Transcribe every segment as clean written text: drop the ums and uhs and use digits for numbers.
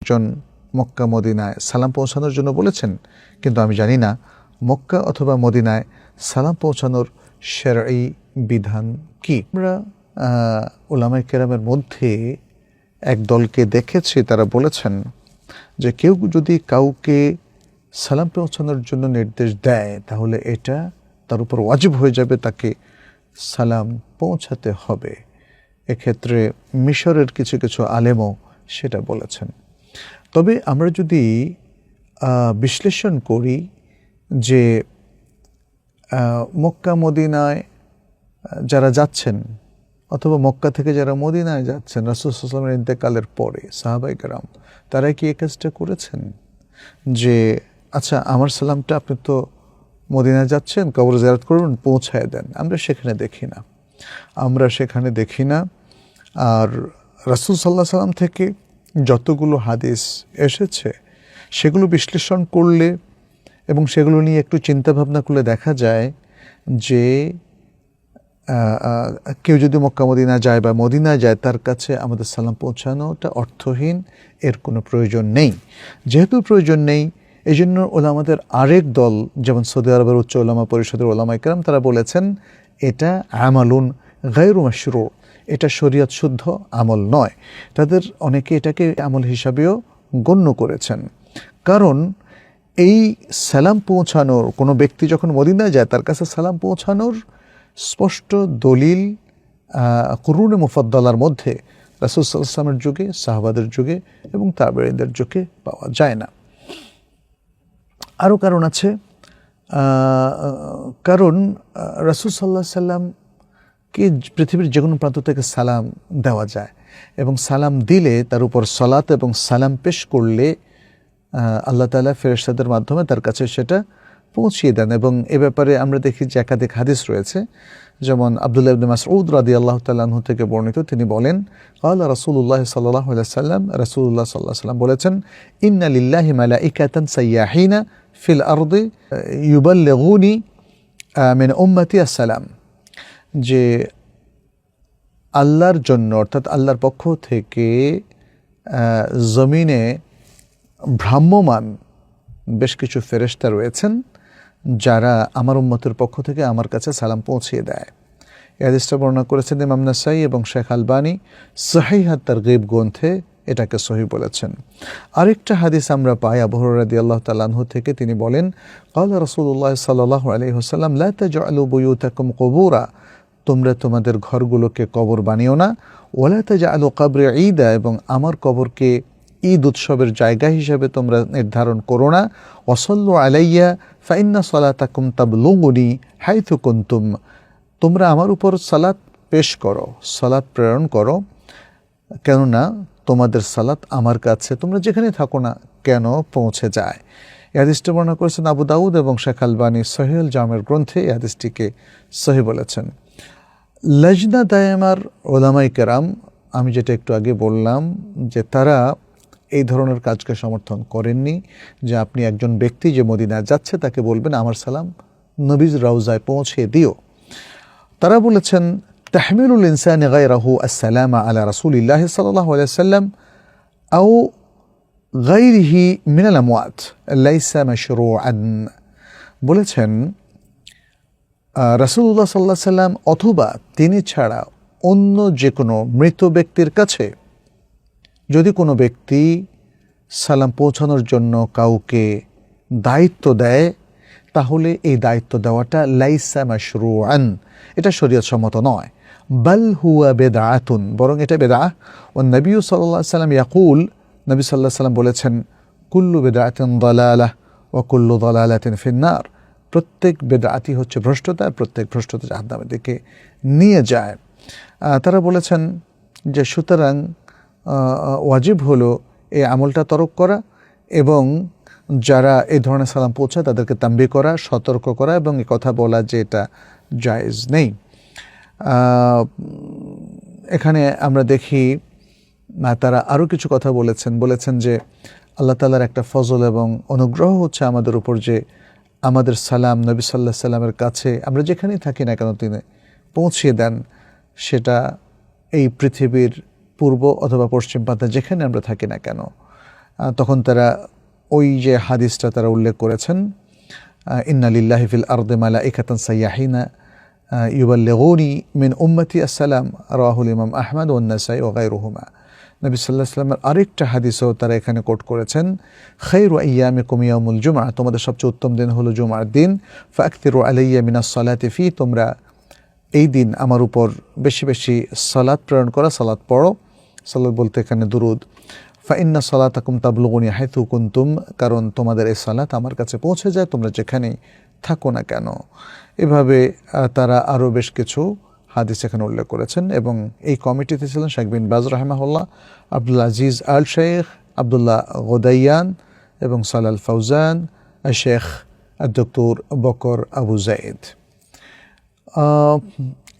জন মক্কা মদিনায় সালাম পৌঁছানোর জন্য বলেছেন, কিন্তু আমি জানি না মক্কা অথবা মদিনায় সালাম পৌঁছানোর শরঈ বিধান কি। আমরা উলামায়ে কেরামের মধ্যে এক দলকে দেখেছি, তারা বলেছেন যে কেউ যদি কাউকে সালাম পৌঁছানোর জন্য নির্দেশ দেয় তাহলে এটা তার উপর ওয়াজিব হয়ে যাবে, তাকে সালাম পৌঁছাতে হবে। এক্ষেত্রে মিশরের কিছু কিছু আলেমও সেটা বলেছেন। তবে আমরা যদি বিশ্লেষণ করি যে মক্কা মদিনায় যারা যাচ্ছেন অথবা মক্কা থেকে যারা মদিনায় যাচ্ছেন রাসূল সাল্লাল্লাহু আলাইহি ওয়াসাল্লামের ইন্তেকালের পরে সাহাবায়ে কেরাম তারা কি এই কাজটা করেছেন যে আচ্ছা আমার সালামটা আপনি তো মদিনায় যাচ্ছেন, কবর জিয়ারত করবেন, পৌঁছায় দেন? আমরা সেখানে দেখি না। আর রাসূল সাল্লাল্লাহু আলাইহি ওয়াসাল্লাম থেকে যতগুলো হাদিস এসেছে সেগুলো বিশ্লেষণ করলে এবং সেগুলো নিয়ে একটু চিন্তা ভাবনা করলে দেখা যায় যে কেউ যদি মক্কা মদিনা যায় বা মদিনায় যায় তার কাছে আমাদের সালাম পৌঁছানোটা অর্থহীন, এর কোনো প্রয়োজন নেই। যেহেতু প্রয়োজন নেই, এই জন্য ওলামাদের আরেক দল, যেমন সৌদি আরবের উচ্চ ওলামা পরিষদের ওলামায়ে কেরাম, তারা বলেছেন এটা আমালুন গায়রু মাশরু, এটা শরীয়ত শুদ্ধ আমল নয়। তাদের অনেকে এটাকে আমল হিসাবেও গণ্য করেছেন। কারণ এই সালাম পৌঁছানোর, কোনো ব্যক্তি যখন মদিনায় যায় তার কাছে সালাম পৌঁছানোর স্পষ্ট দলিল কুরুনে মুফাদ্দালার মধ্যে রাসূল সাল্লাল্লাহু আলাইহি ওয়াসাল্লামের যুগে, সাহাবাদের যুগে এবং তাবেঈনদের যুগে পাওয়া যায় না। আরও কারণ আছে, কারণ রাসূল সাল্লাল্লাহু আলাইহি ওয়াসাল্লামকে পৃথিবীর যে কোনো প্রান্ত থেকে সালাম দেওয়া যায় এবং সালাম দিলে তার উপর সালাত এবং সালাম পেশ করলে আল্লাহ তাআলা ফেরেশতাদের মাধ্যমে তার কাছে সেটা পৌঁছিয়ে দেন। এবং এ ব্যাপারে আমরা দেখি যে একাধিক হাদিস রয়েছে, যেমন আব্দুল্লাহ ইবনে মাসউদ রাদিয়াল্লাহু তাআলা আনহু থেকে বর্ণিত, তিনি বলেন ক্বালা রাসূলুল্লাহ সাল্লাল্লাহু আলাইহি ওয়াসাল্লাম, রাসূলুল্লাহ সাল্লাল্লাহু আলাইহি ওয়াসাল্লাম বলেছেন, ইন্না লিল্লাহি মালাইকাতান সাইয়াহিনা ফিল আরদি ইউবাল্লিগুনি মিন উম্মতি আসসালাম, যে আল্লাহর জন্য অর্থাৎ আল্লাহর পক্ষ থেকে জমিনে ভ্রাম্যমান বেশ কিছু ফেরেশতা রয়েছেন যারা আমার উম্মতের পক্ষ থেকে আমার কাছে সালাম পৌঁছিয়ে দেয়। এই হাদিসটা বর্ণনা করেছেন ইমাম নাসাই এবং শেখ আলবানী সহিহ আত-তারগীব গ্রন্থে এটাকে সহিহ বলেছেন। আরেকটা হাদিস আমরা পাই আবু হুরায়রা রাদিয়াল্লাহু তাআলা আনহু থেকে, তিনি বলেন ক্বালা রাসূলুল্লাহ সাল্লাল্লাহু আলাইহি ওয়াসাল্লাম লা তাজআলু বুয়ুতাকুম কুবুরা, তোমরা তোমাদের ঘরগুলোকে কবর বানিও না, ওয়ালা তাজআলু কবরি ঈদা, এবং আমার কবরকে ঈদ উৎসবের জায়গা হিসেবে তোমরা নির্ধারণ করো না। ওয়াসাল্লু আলাইয়া ফাইন্না সালাতাকুম তাবলুগুনি হাইথু কুনতুম, তোমরা আমার উপর সালাত পেশ করো, সালাত প্রেরণ করো, কেননা তোমাদের সালাত আমার কাছে তোমরা যেখানে থাকো না কেন পৌঁছে যায়। এই হাদিসটি বর্ণনা করেছেন আবু দাউদ এবং শেখ আলবানী সহিহুল জামের গ্রন্থে এই হাদিসটিকে সহিহ বলেছেন। লজনা দায়েমার ওলামায়ে কেরাম, আমি যেটা একটু আগে বললাম যে তারা এই ধরনের কাজকে সমর্থন করেননি, যে আপনি একজন ব্যক্তি যে মদিনায় যাচ্ছে তাকে বলবেন আমার সালাম নবীর রওজায় পৌঁছে দিও। তারা বলেছেন তাহমিলুল ইনসানি গায়রাহু আসসালামা আলা রাসূলিল্লাহি সাল্লাল্লাহু আলাইহি ওয়াসাল্লাম আও গায়রিহি মিনাল আমওয়াত লাইসা মাশরুআন, বলেছেন রাসূলুল্লাহ সাল্লাল্লাহু আলাইহি ওয়াসাল্লাম অথবা তিনি ছাড়া অন্য যে কোনো মৃত ব্যক্তির কাছে যদি কোনো ব্যক্তি সালাম পৌঁছানোর জন্য কাউকে দায়িত্ব দেয় তাহলে এই দায়িত্ব দেওয়াটা লাইসা মাশরুআন, এটা শরীয়ত সম্মত নয়। বাল হুয়া বিদআতুন, বরং এটা বিদআহ। ওয়া নবী সাল্লাল্লাহু আলাইহি ওয়াসাল্লাম ইয়াকুল, নবী সাল্লাল্লাহু আলাইহি ওয়াসাল্লাম বলেছেন কুল্লু বিদআতিন দালালাহ ওয়া কুল্লু দালালাতিন ফিন্নার, প্রত্যেক বিদআতই হচ্ছে ভ্রষ্টতা, প্রত্যেক ভ্রষ্টতা জাহান্নামের দিকে নিয়ে যায়। তারা বলেছেন যে সুতরাং ওয়াজিব হলো এই আমলটা তরক করা এবং যারা এই ধরনের সালাম পৌঁছায় তাদেরকে তাম্বি করা, সতর্ক করা এবং এই কথা বলা যে এটা জায়েজ নেই। এখানে আমরা দেখি তারা আরও কিছু কথা বলেছেন যে আল্লাহ তাআলার একটা ফজল এবং অনুগ্রহ হচ্ছে আমাদের উপর যে আমাদের সালাম নবী সাল্লাল্লাহু আলাইহি ওয়াসাল্লামের কাছে আমরা যেখানেই থাকি না কেন তিনি পৌঁছিয়ে দেন, সেটা এই পৃথিবীর পূর্ব অথবা পশ্চিম প্রান্তে যেখানে আমরা থাকি না কেন। তখন তারা ওই যে হাদিসটা তারা উল্লেখ করেছেন, ইন্না লিল্লাহি ফিল আরদি মালাইকাতান সাইয়াহিনা ইউবাল্লিগুনি মিন উম্মতি আসসালাম, রাহুল ইমাম আহমদ ওয়ান নাসাই ওয়া গায়রুহুমা। নবী সাল্লাল্লাহু আলাইহি ওয়াসাল্লামের আরেকটা হাদিসও তারা এখানে কোট করেছেন, খায়রু আইয়ামিকুম ইয়াউমুল জুমআ, তোমাদের সবচেয়ে উত্তম দিন হলো জুমার দিন, ফাকতিরু আলাইয়া মিনাস সালাতি ফি, তোমরা এই দিন আমার উপর বেশি বেশি সালাত প্রেরণ করা, সালাত পড়ো। সালাত বলতে এখানে দুরুদ। ফাইন্না সালাতাকুম তাবলুগুনি হাইথু কুনতুম, কারণ তোমাদের এই সালাত আমার কাছে পৌঁছে যায় তোমরা যেখানেই থাকো না কেন। এভাবে তারা আরও বেশ কিছু হাদিস এখানে উল্লেখ করেছেন। এবং এই কমিটিতে ছিলেন শেখ বিন বাজ রাহিমাহুল্লাহ, আব্দুল আজিজ আল শেখ, আবদুল্লাহ গোদাইয়ান এবং Salal Fawzan, Sheikh doctor Bakr Abu জায়েদ।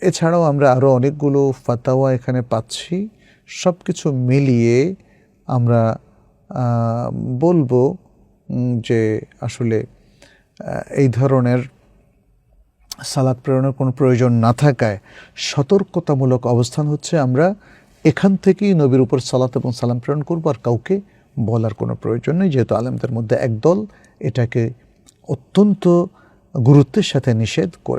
এছাড়াও আমরা আরও অনেকগুলো ফাতাওয়া এখানে পাচ্ছি। সব কিছু মিলিয়ে আমরা বলবো যে আসলে এই ধরনের সালাত প্রেরণের কোনো প্রয়োজন না থাকায় সতর্কতামূলক অবস্থান হচ্ছে আমরা এখান থেকেই নবীর উপর সালাত এবং সালাম প্রেরণ করবো, আর কাউকে বলার কোনো প্রয়োজন নেই, যেহেতু আলেমদের মধ্যে একদল এটাকে অত্যন্ত গুরুত্বের সাথে নিষেধ করে।